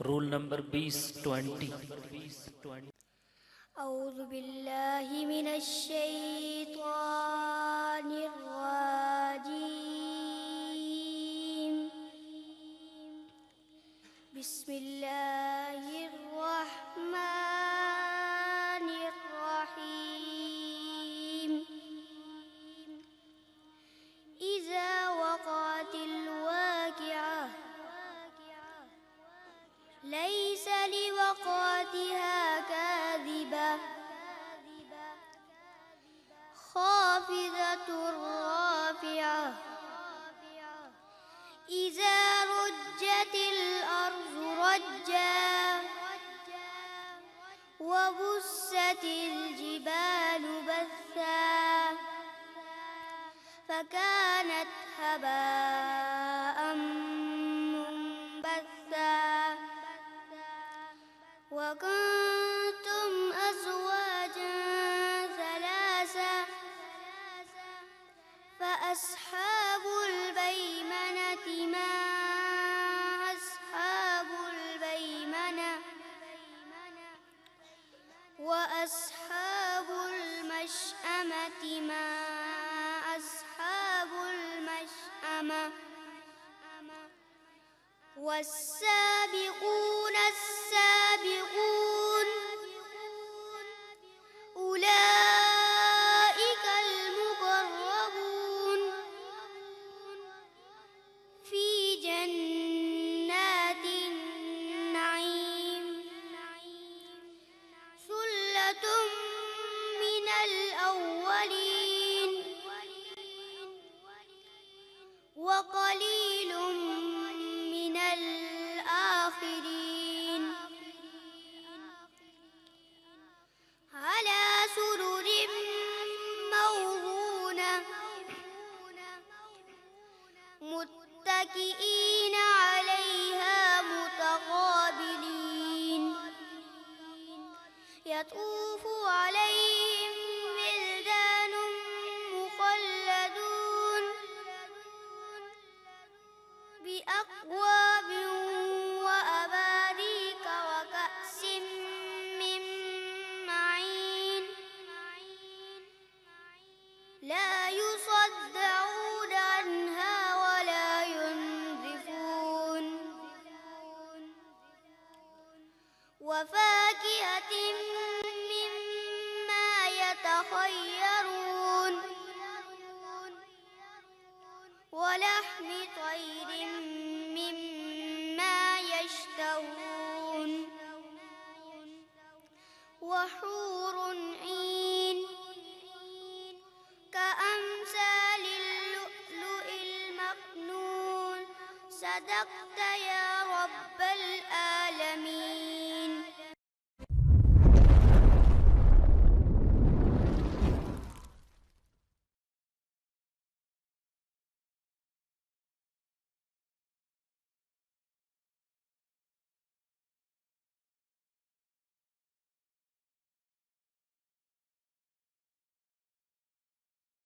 Rule number 20-20। أعوذ بالله من الشيطان الرجيم. بسم الله الرحمن الرحيم. إذا وقعت الواقعة ليس لوقعتها كاذبة خافضة رافعة إذا رجت الأرض رجا وبست الجبال بثا فكانت هباء منبثا وكنتم أزواجا ثلاثا فأصحاب الميمنة ما أصحاب الميمنة وأصحاب المشأمة ما أصحاب المشأمة والسابقون السابقون أولئك المقربون في جنات النعيم ثلة من الأولين وقليل من الآخرين على سرر موضونة متكئين عليها متقابلين يطوف عليهم ولدان مخلدون بأكواب وأباريك وكأس من معين لا يصدعون عنها ولا ينزفون وفاكهة مما يتخيرون ولحم طير مما يشتهون وحور عين كأمثال اللؤلؤ المكنون. صدقت يا رب العالمين.